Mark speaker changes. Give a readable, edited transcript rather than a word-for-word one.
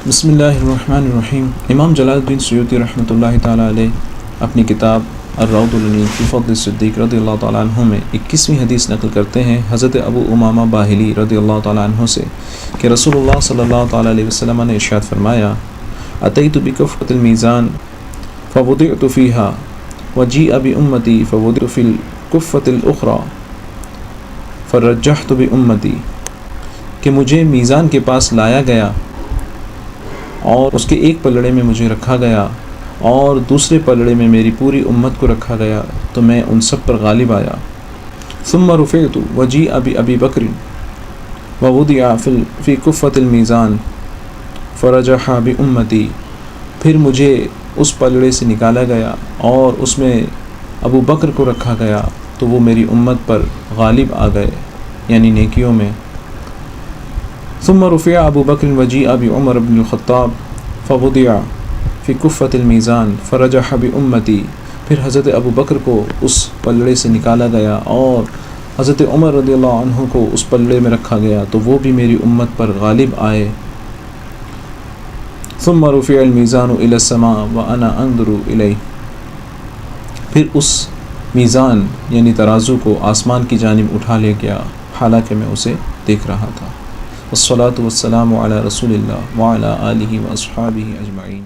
Speaker 1: بسم اللہ الرحمن الرحیم۔ امام جلال الدین سیوطی رحمۃ اللہ تعالیٰ علیہ اپنی کتاب الروض العنید فی فضل الصدیق رضی اللہ تعالیٰ عنہ میں 21ویں حدیث نقل کرتے ہیں حضرت ابو امامہ باہلی رضی اللہ تعالیٰ عنہ سے کہ رسول اللہ صلی اللہ تعالیٰ علیہ وسلم نے ارشاد فرمایا: اتیت بکفۃ المیزان فوضعت فیہا وجیء بامتی فوضعت فی الکفۃ الاخری فرجحت بامتی، کہ مجھے میزان کے پاس لایا گیا اور اس کے ایک پلڑے میں مجھے رکھا گیا اور دوسرے پلڑے میں میری پوری امت کو رکھا گیا تو میں ان سب پر غالب آیا۔ ثم رفعت وجیء بأبی بکر ووضع فی کفۃ المیزان فرجح بامتی، پھر مجھے اس پلڑے سے نکالا گیا اور اس میں ابو بکر کو رکھا گیا تو وہ میری امت پر غالب آ گئے، یعنی نیکیوں میں۔ ثم رفع ابو بکر وجیء بعمر بن الخطاب فوضع فی کفۃ المیزان فرجح بامتی، پھر حضرت ابو بکر کو اس پلڑے سے نکالا گیا اور حضرت عمر رضی اللہ عنہ کو اس پلڑے میں رکھا گیا تو وہ بھی میری امت پر غالب آئے۔ ثم رفع المیزان الی السماء وانا انظر الیہ، پھر اس میزان یعنی ترازو کو آسمان کی جانب اٹھا لے گیا حالانکہ میں اسے دیکھ رہا تھا۔ والصلاة والسلام علی رسول اللہ وعلی آلہ واصحابہ اجمعین۔